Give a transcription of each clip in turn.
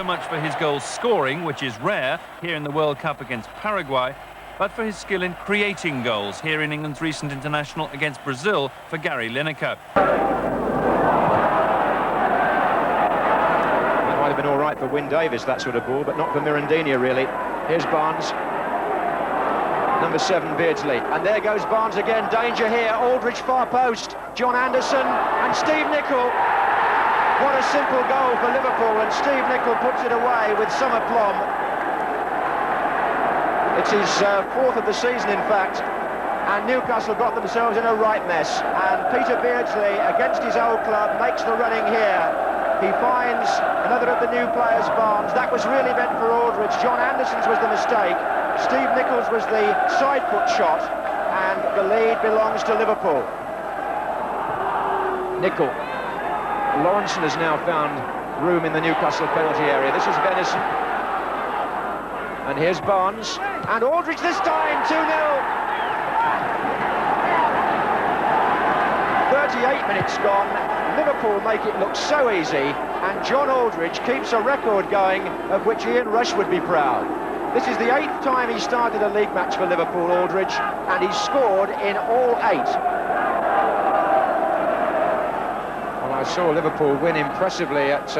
much for his goal scoring, which is rare here in the World Cup against Paraguay, but for his skill in creating goals here in England's recent international against Brazil for Gary Lineker. That might have been all right for Wyn Davies, that sort of ball, but not for Mirandinha, really. Here's Barnes. Number 7, Beardsley. And there goes Barnes again. Danger here. Aldridge far post. John Anderson and Steve Nicol. What a simple goal for Liverpool, and Steve Nicol puts it away with some aplomb. It's his fourth of the season, in fact, and Newcastle got themselves in a right mess. And Peter Beardsley, against his old club, makes the running here. He finds another of the new players, Barnes. That was really meant for Aldridge. John Anderson's was the mistake. Steve Nichol's was the side foot shot, and the lead belongs to Liverpool. Nicol. Lawrenson has now found room in the Newcastle penalty area. This is Venison. And here's Barnes. And Aldridge this time, 2-0. 38 minutes gone. Liverpool make it look so easy, and John Aldridge keeps a record going of which Ian Rush would be proud. This is the 8th time he started a league match for Liverpool, Aldridge, and he's scored in all 8. Well, I saw Liverpool win impressively at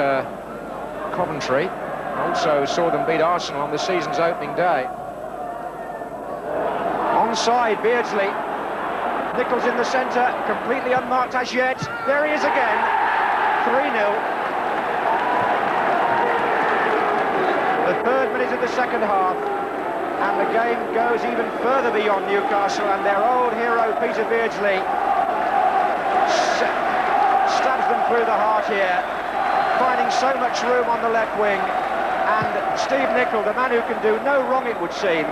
Coventry. I also saw them beat Arsenal on the season's opening day. Onside, Beardsley. Nichol's in the centre, completely unmarked as yet. There he is again. 3-0. The 3rd minute of the second half, and the game goes even further beyond Newcastle, and their old hero Peter Beardsley stabs them through the heart here, finding so much room on the left wing. And Steve Nicol, the man who can do no wrong, it would seem.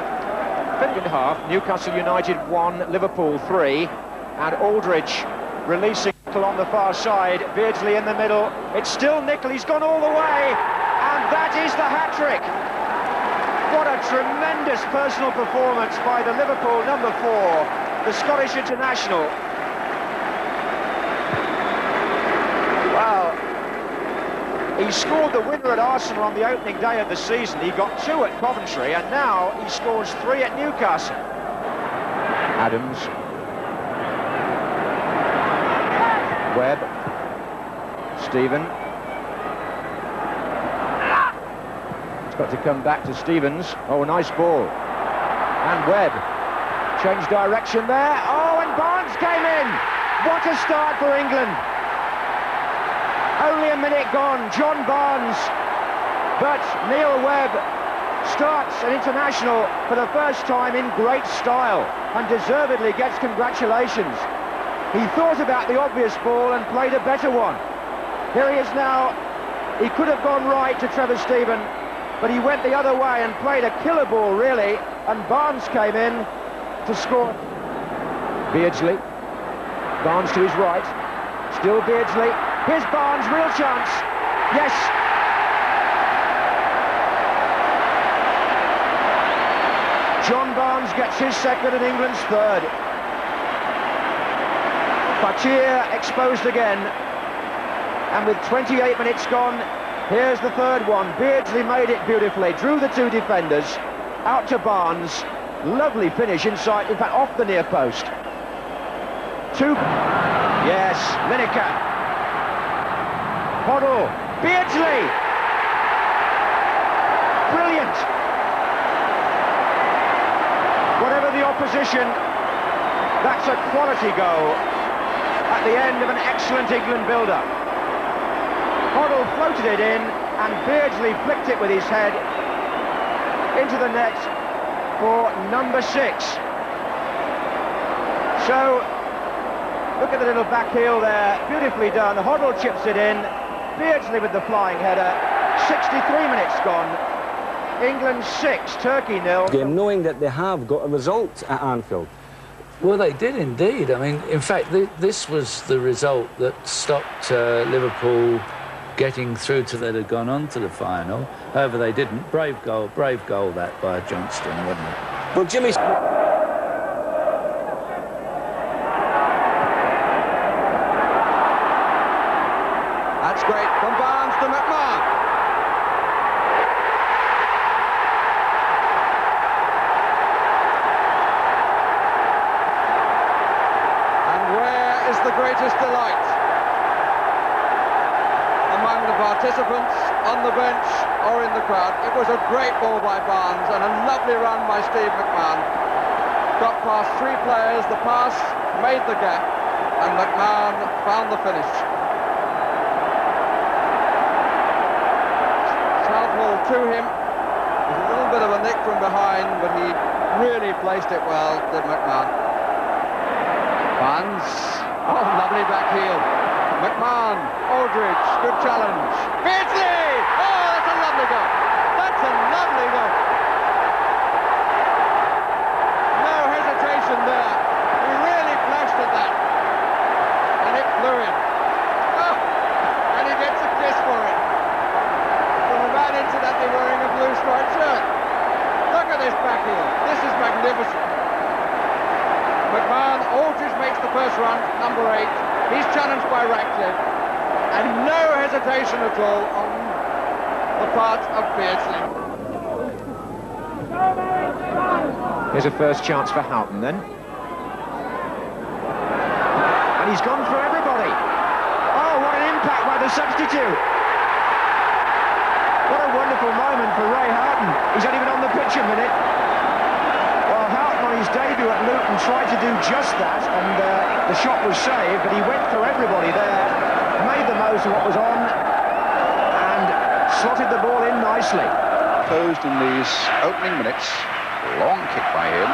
Second half, Newcastle United 1, Liverpool 3, and Aldridge releasing Nicol on the far side, Beardsley in the middle. It's still Nicol, he's gone all the way, and that is the hat-trick. What a tremendous personal performance by the Liverpool number 4, the Scottish international. Well, he scored the winner at Arsenal on the opening day of the season. He got 2 at Coventry, and now he scores 3 at Newcastle. Adams. Webb. Stephen. It's got to come back to Stevens. Oh, nice ball. And Webb. Changed direction there. Oh, and Barnes came in. What a start for England. Only a minute gone, John Barnes, but Neil Webb starts an international for the first time in great style and deservedly gets congratulations. He thought about the obvious ball and played a better one. Here he is now. He could have gone right to Trevor Stephen, but he went the other way and played a killer ball, really, and Barnes came in to score. Beardsley. Barnes to his right. Still Beardsley. Here's Barnes, real chance. Yes. John Barnes gets his second and England's third. Fachir exposed again. And with 28 minutes gone, here's the third one. Beardsley made it beautifully, drew the 2 defenders, out to Barnes. Lovely finish inside, in fact, off the near post. 2. Yes, Lineker. Hoddle, Beardsley, brilliant. Whatever the opposition, that's a quality goal at the end of an excellent England build-up. Hoddle floated it in, and Beardsley flicked it with his head into the net for number 6. So, look at the little back heel there, beautifully done. Hoddle chips it in. Beardsley with the flying header. 63 minutes gone. England 6, Turkey 0. Game, knowing that they have got a result at Anfield. Well, they did indeed. I mean, in fact, this was the result that stopped Liverpool getting through to that had gone on to the final. However, they didn't. Brave goal that by Johnston, wasn't it? Well, Jimmy's... That's great from Barnes to McMahon. greatest delight among the participants, on the bench or in the crowd. It was a great ball by Barnes and a lovely run by Steve McMahon. Got past three players, the pass made the gap, and McMahon found the finish. Southall to him, with a little bit of a nick from behind, but he really placed it well, did McMahon. Barnes, oh, lovely back heel. McMahon, Aldridge, good challenge. Beardsley! Oh, that's a lovely goal. That's a lovely goal. No hesitation there. He really flashed at that. And it flew in. Oh, and he gets a kiss for it. From a man incidentally wearing a blue striped shirt. Look at this back heel. This is magnificent. McMahon, Aldridge makes the first run, number 8. He's challenged by Ratcliffe, and no hesitation at all on the part of Beardsley. Here's a first chance for Houghton then. And he's gone through everybody. Oh, what an impact by the substitute. What a wonderful moment for Ray Houghton. He's not even on the pitch a minute. Well, Houghton on his debut at Luton tried to do just that, and the shot was saved, but he went through everybody there, made the most of what was on, and slotted the ball in nicely. Posed in these opening minutes. Long kick by him.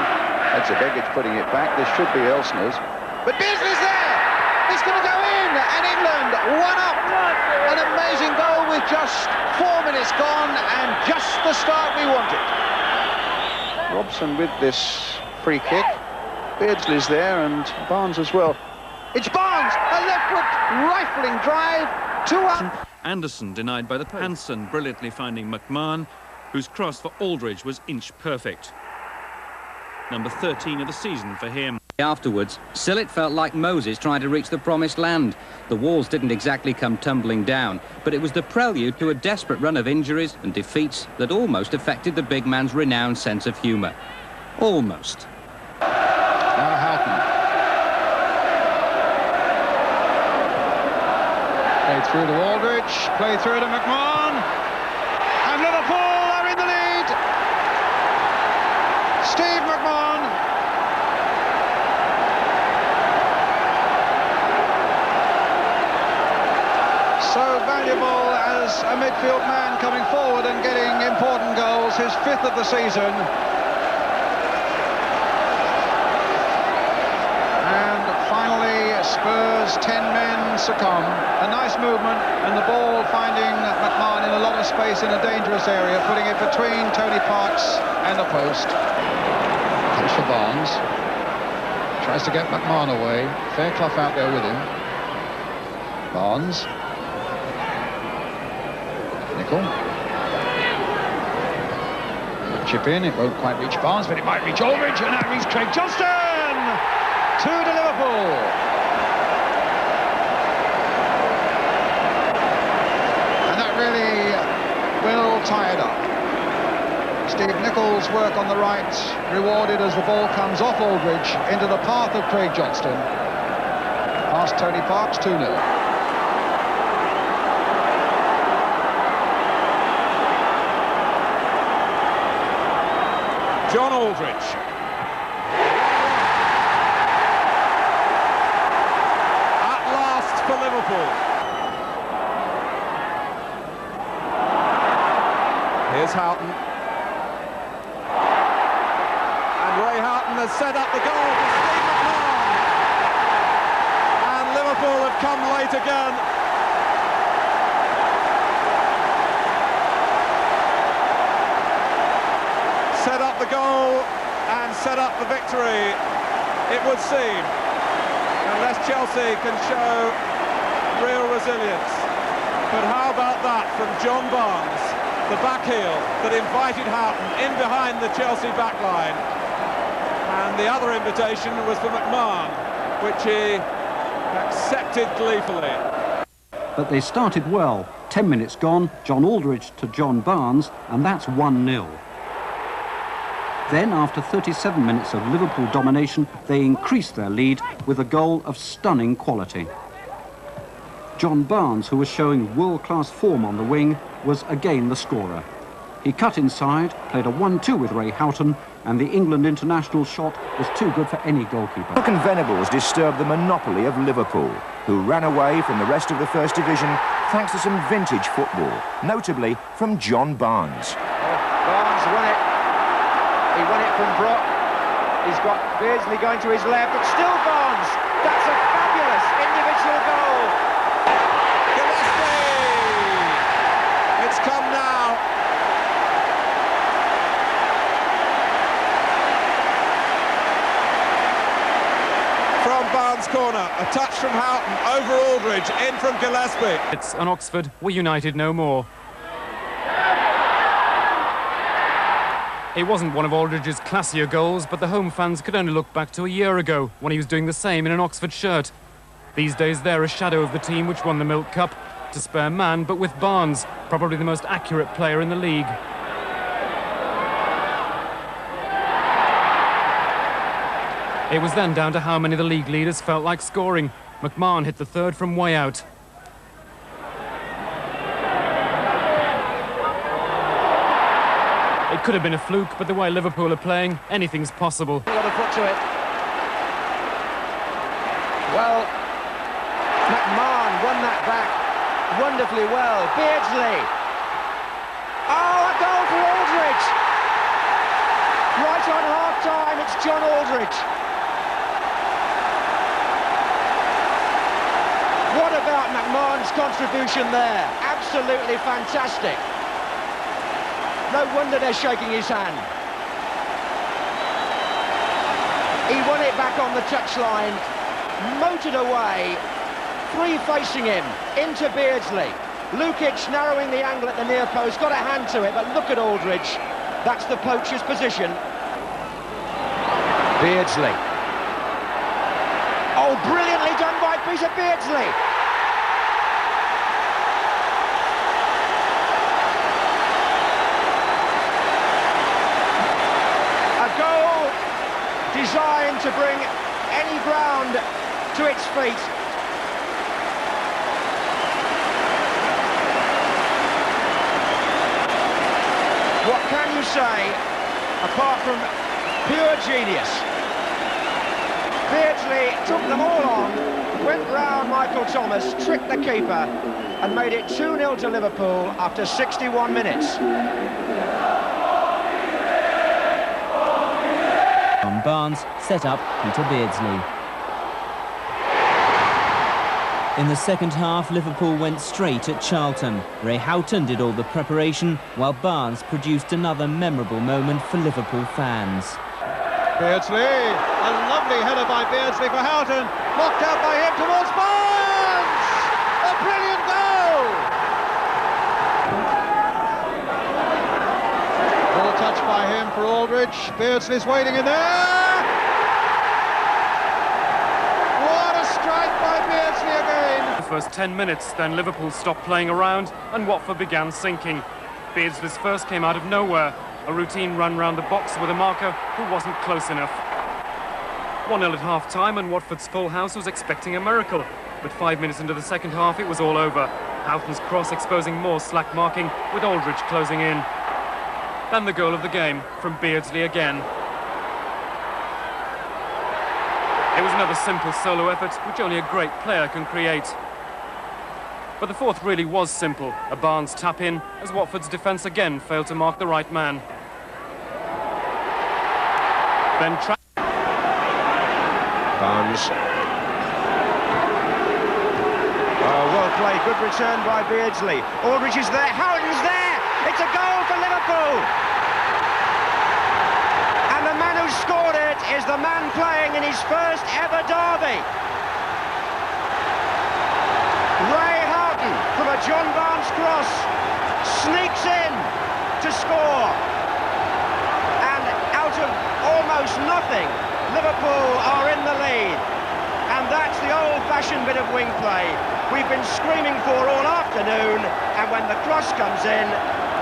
That's a Begic putting it back. This should be Elsner's. But Beardsley's there! It's going to go in, and England 1-up. An amazing goal with just 4 minutes gone, and just the start we wanted. Robson with this free kick. Beardsley's there, and Barnes as well. It's Barnes! A left-foot rifling drive. 2-1. Anderson denied by the post. Hansen brilliantly finding McMahon, whose cross for Aldridge was inch perfect. Number 13 of the season for him. Afterwards, still it felt like Moses trying to reach the promised land. The walls didn't exactly come tumbling down, but it was the prelude to a desperate run of injuries and defeats that almost affected the big man's renowned sense of humour. Almost. Now Houghton. Played through to Aldridge, played through to McMahon, and Liverpool are in the lead. Steve McMahon. So valuable as a midfield man coming forward and getting important goals, his 5th of the season. And finally, Spurs 10 men succumb. A nice movement, and the ball finding McMahon in a lot of space in a dangerous area, putting it between Tony Parks and the post. Comes for Barnes. Tries to get McMahon away. Fairclough out there with him. Barnes. Nickel. Chip in, it won't quite reach Barnes, but it might reach Aldridge, and that reaches Craig Johnston! 2 to Liverpool. And that really will tie it up. Steve Nichol's work on the right rewarded as the ball comes off Aldridge into the path of Craig Johnston. Past Tony Parks, 2-0. John Aldridge. At last for Liverpool. Here's Houghton. And Ray Houghton has set up the goal for Steve McMahon. And Liverpool have come late again. Set up the goal and set up the victory, it would seem, unless Chelsea can show real resilience. But how about that from John Barnes, the back heel that invited Houghton in behind the Chelsea backline, and the other invitation was for McMahon, which he accepted gleefully. But they started well. 10 minutes gone, John Aldridge to John Barnes, and that's 1-0. Then, after 37 minutes of Liverpool domination, they increased their lead with a goal of stunning quality. John Barnes, who was showing world-class form on the wing, was again the scorer. He cut inside, played a 1-2 with Ray Houghton, and the England international shot was too good for any goalkeeper. Cook and Venables disturbed the monopoly of Liverpool, who ran away from the rest of the First Division thanks to some vintage football, notably from John Barnes. Barnes won it. He won it from Brock. He's got Beardsley going to his left, but still Barnes. That's a fabulous individual goal. Gillespie! It's come now. From Barnes' corner, a touch from Houghton, over Aldridge, in from Gillespie. It's an Oxford, we're united no more. It wasn't one of Aldridge's classier goals, but the home fans could only look back to a year ago when he was doing the same in an Oxford shirt. These days they're a shadow of the team which won the Milk Cup, to spare man, but with Barnes, probably the most accurate player in the league. It was then down to how many of the league leaders felt like scoring. McMahon hit the third from way out. It could have been a fluke, but the way Liverpool are playing, anything's possible. Got a foot to it. Well, McMahon won that back wonderfully well. Beardsley. Oh, a goal for Aldridge. Right on half-time, it's John Aldridge. What about McMahon's contribution there? Absolutely fantastic. No wonder they're shaking his hand. He won it back on the touchline, motored away, three facing him, into Beardsley. Lukic narrowing the angle at the near post, got a hand to it, but look at Aldridge. That's the poacher's position. Beardsley. Oh, brilliantly done by Peter Beardsley. Designed to bring any ground to its feet. What can you say apart from pure genius? Beardsley took them all on, went round Michael Thomas, tricked the keeper and made it 2-0 to Liverpool after 61 minutes. Barnes set up Peter Beardsley. In the second half, Liverpool went straight at Charlton. Ray Houghton did all the preparation, while Barnes produced another memorable moment for Liverpool fans. Beardsley, a lovely header by Beardsley for Houghton, knocked out by him towards Barnes! A brilliant goal! Ball touch by him for Aldridge. Beardsley's waiting in there. What a strike by Beardsley again. The first 10 minutes, then Liverpool stopped playing around and Watford began sinking. Beardsley's first came out of nowhere, a routine run round the box with a marker who wasn't close enough. 1-0 at half-time and Watford's full house was expecting a miracle, but 5 minutes into the second half it was all over. Houghton's cross exposing more slack marking with Aldridge closing in. Then the goal of the game from Beardsley again. It was another simple solo effort which only a great player can create. But the fourth really was simple, a Barnes tap-in as Watford's defence again failed to mark the right man. Then Barnes. Oh, well played, good return by Beardsley. Aldridge is there, Houghton's there! It's a goal for Liverpool! And the man who scored it is the man playing in his first ever derby. Ray Houghton, from a John Barnes cross, sneaks in to score. And out of almost nothing, Liverpool are in the lead. And that's the old-fashioned bit of wing play we've been screaming for all afternoon, and when the cross comes in,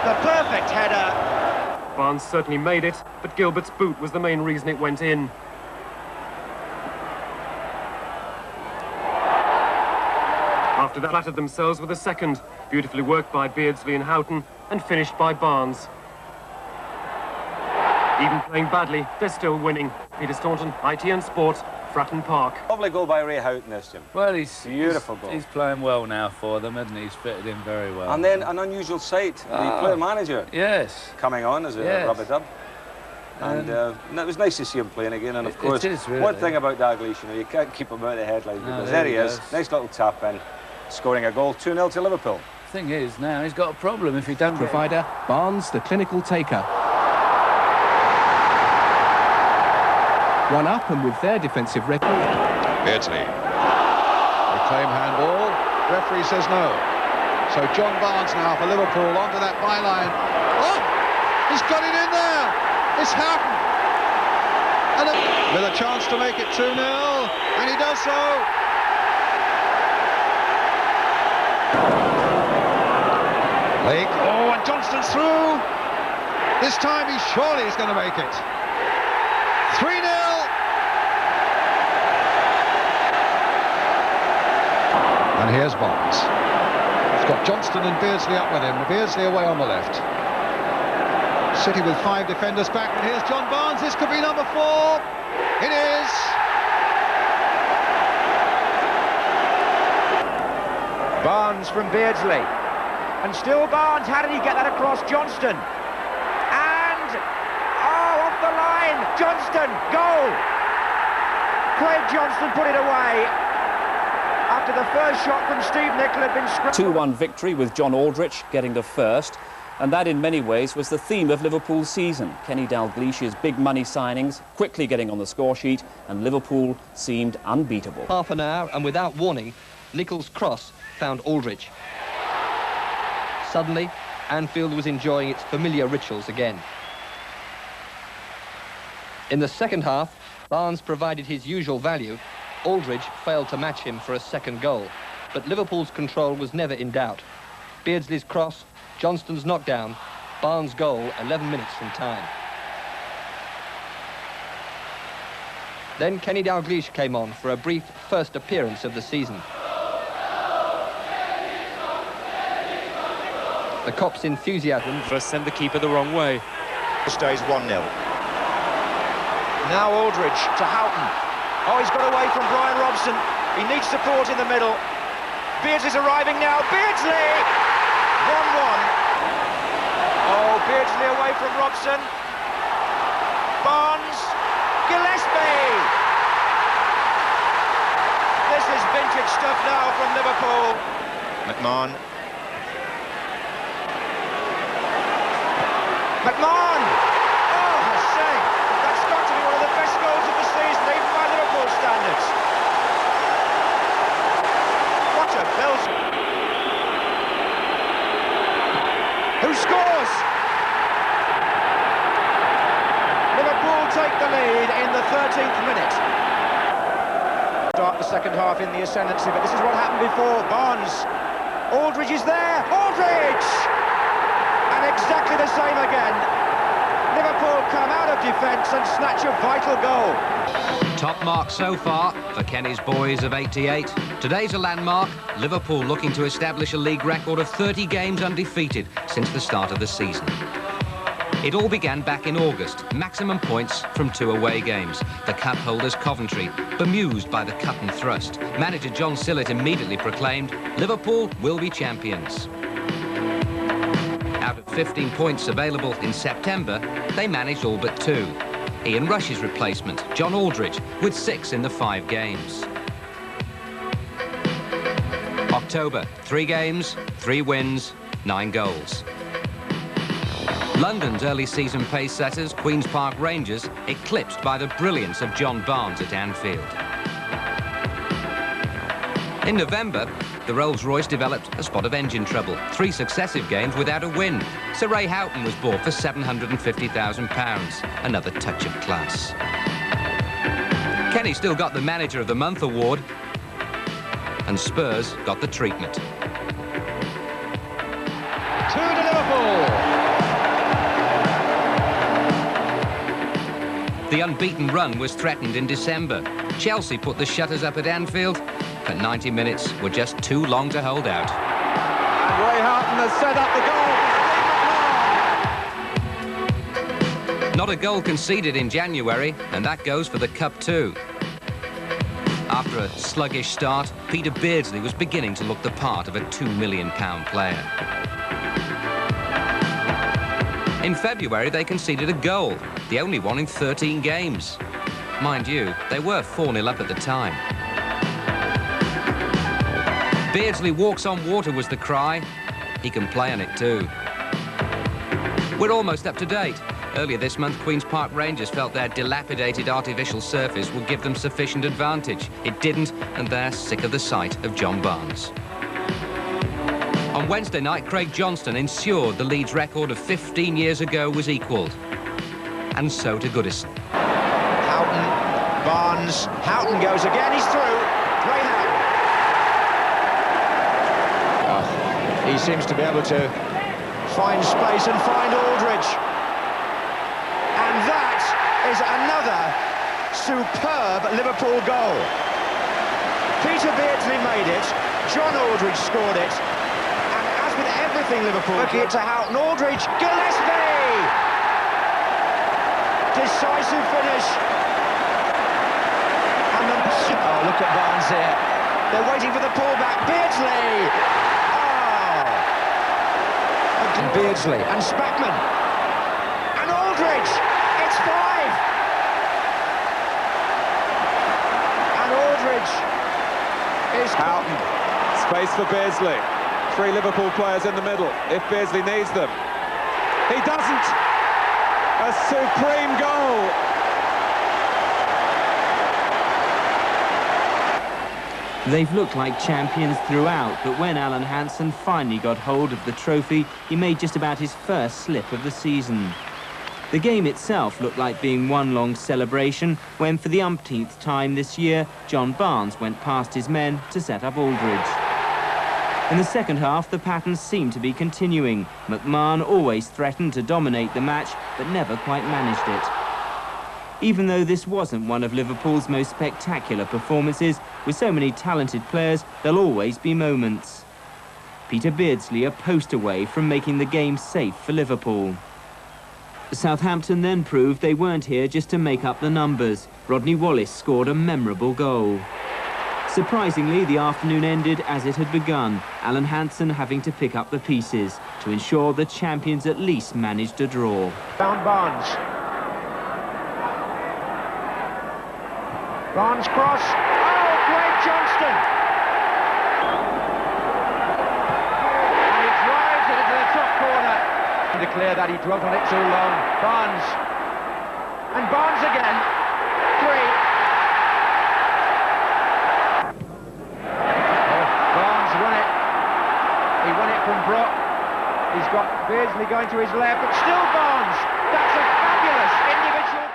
the perfect header. Barnes certainly made it, but Gilbert's boot was the main reason it went in. After that, flattered themselves with a second, beautifully worked by Beardsley and Houghton, and finished by Barnes. Even playing badly, they're still winning. Peter Staunton, ITN Sport, Fratton Park. Lovely goal by Ray Houghton, this, Jim. Well, he's beautiful goal. He's playing well now for them, isn't he? He's fitted in very well. And then an unusual sight, the player manager. Yes. Coming on as a rub-a-dub. And it was nice to see him playing again. And of course, really, one thing about Dalglish, you keep him out of the headlines because there he is. Nice little tap in, scoring a goal, 2-0 to Liverpool. Thing is, now he's got a problem if he don't. Provider, Barnes, the clinical taker. One up and with their defensive record. Beardsley. Reclaim handball. Referee says no. So John Barnes now for Liverpool onto that byline. Oh! He's got it in there! It's Houghton! And with a chance to make it 2-0, and he does so! Lake. Oh, and Johnston's through! This time he surely is going to make it. 3-0! And here's Barnes. He's got Johnston and Beardsley up with him. Beardsley away on the left. City with 5 defenders back. And here's John Barnes. This could be number 4. It is. Barnes from Beardsley. And still Barnes. How did he get that across? Johnston. And... oh, off the line. Johnston. Goal. Craig Johnston put it away. After the first shot from Steve Nicol had been scrapped. 2-1 victory with John Aldrich getting the first, and that in many ways was the theme of Liverpool's season. Kenny Dalglish's big money signings quickly getting on the score sheet, and Liverpool seemed unbeatable. Half an hour, and without warning, Nicol's cross found Aldrich. Suddenly, Anfield was enjoying its familiar rituals again. In the second half, Barnes provided his usual value. Aldridge failed to match him for a second goal, but Liverpool's control was never in doubt. Beardsley's cross, Johnston's knockdown, Barnes' goal 11 minutes from time. Then Kenny Dalglish came on for a brief first appearance of the season. The Cops' enthusiasm First send the keeper the wrong way. Stays 1-0. Now Aldridge to Houghton. Oh, he's got away from Brian Robson. He needs support in the middle. Beardsley's arriving now. Beardsley! 1-1. Oh, Beardsley away from Robson. Barnes. Gillespie! This is vintage stuff now from Liverpool. McMahon. McMahon! Oh, Hussein! That's got to be one of the best goals of the season, even by Liverpool standards. What a belt! Who scores? Liverpool take the lead in the 13th minute. Start the second half in the ascendancy, but this is what happened before. Barnes. Aldridge is there. Aldridge! And exactly the same again. Liverpool come out of defence and snatch a vital goal. Top mark so far for Kenny's boys of 88. Today's a landmark. Liverpool looking to establish a league record of 30 games undefeated since the start of the season. It all began back in August. Maximum points from 2 away games. The cup holders Coventry, bemused by the cut and thrust. Manager John Sillett immediately proclaimed, Liverpool will be champions. Out of 15 points available in September, they managed all but 2. Ian Rush's replacement, John Aldridge, with 6 in the 5 games. October, 3 games, 3 wins, 9 goals. London's early season pace setters, Queen's Park Rangers, eclipsed by the brilliance of John Barnes at Anfield. In November, the Rolls-Royce developed a spot of engine trouble. 3 successive games without a win. Sir Ray Houghton was bought for £750,000. Another touch of class. Kenny still got the Manager of the Month award, and Spurs got the treatment. 2 to Liverpool. The unbeaten run was threatened in December. Chelsea put the shutters up at Anfield, but 90 minutes were just too long to hold out. And Ray Houghton has set up the goal. Not a goal conceded in January, and that goes for the Cup too. After a sluggish start, Peter Beardsley was beginning to look the part of a £2 million player. In February, they conceded a goal, the only one in 13 games. Mind you, they were 4-0 up at the time. Beardsley walks on water was the cry. He can play on it too. We're almost up to date. Earlier this month, Queen's Park Rangers felt their dilapidated artificial surface would give them sufficient advantage. It didn't, and they're sick of the sight of John Barnes. On Wednesday night, Craig Johnston ensured the Leeds record of 15 years ago was equalled. And so to Goodison. Houghton, Barnes, Houghton goes again, he's through. Ray Houghton. He seems to be able to find space and find Aldridge. And that is another superb Liverpool goal. Peter Beardsley made it, John Aldridge scored it, and as with everything Liverpool, looking it to Houghton, Aldridge, Gillespie! Decisive finish. And the... Oh, look at Barnes here. They're waiting for the pullback, Beardsley! Oh! And Beardsley, and Spackman. And Aldridge! It's 5! And Aldridge is... Houghton, space for Beardsley. 3 Liverpool players in the middle, if Beardsley needs them. He doesn't! A supreme goal! They've looked like champions throughout, but when Alan Hansen finally got hold of the trophy, he made just about his first slip of the season. The game itself looked like being one long celebration when, for the umpteenth time this year, John Barnes went past his men to set up Aldridge. In the second half, the pattern seemed to be continuing. McMahon always threatened to dominate the match, but never quite managed it. Even though this wasn't one of Liverpool's most spectacular performances, with so many talented players, there'll always be moments. Peter Beardsley a post away from making the game safe for Liverpool. Southampton then proved they weren't here just to make up the numbers. Rodney Wallace scored a memorable goal. Surprisingly, the afternoon ended as it had begun, Alan Hansen having to pick up the pieces to ensure the champions at least managed a draw. Down Barnes. Barnes cross. Oh, Craig Johnston! And he drives it into the top corner. To declare that he dwelt on it too long. Barnes. And Barnes again. 3. Barnes won it. He won it from Brock. He's got Beardsley going to his left, but still Barnes. That's a fabulous individual.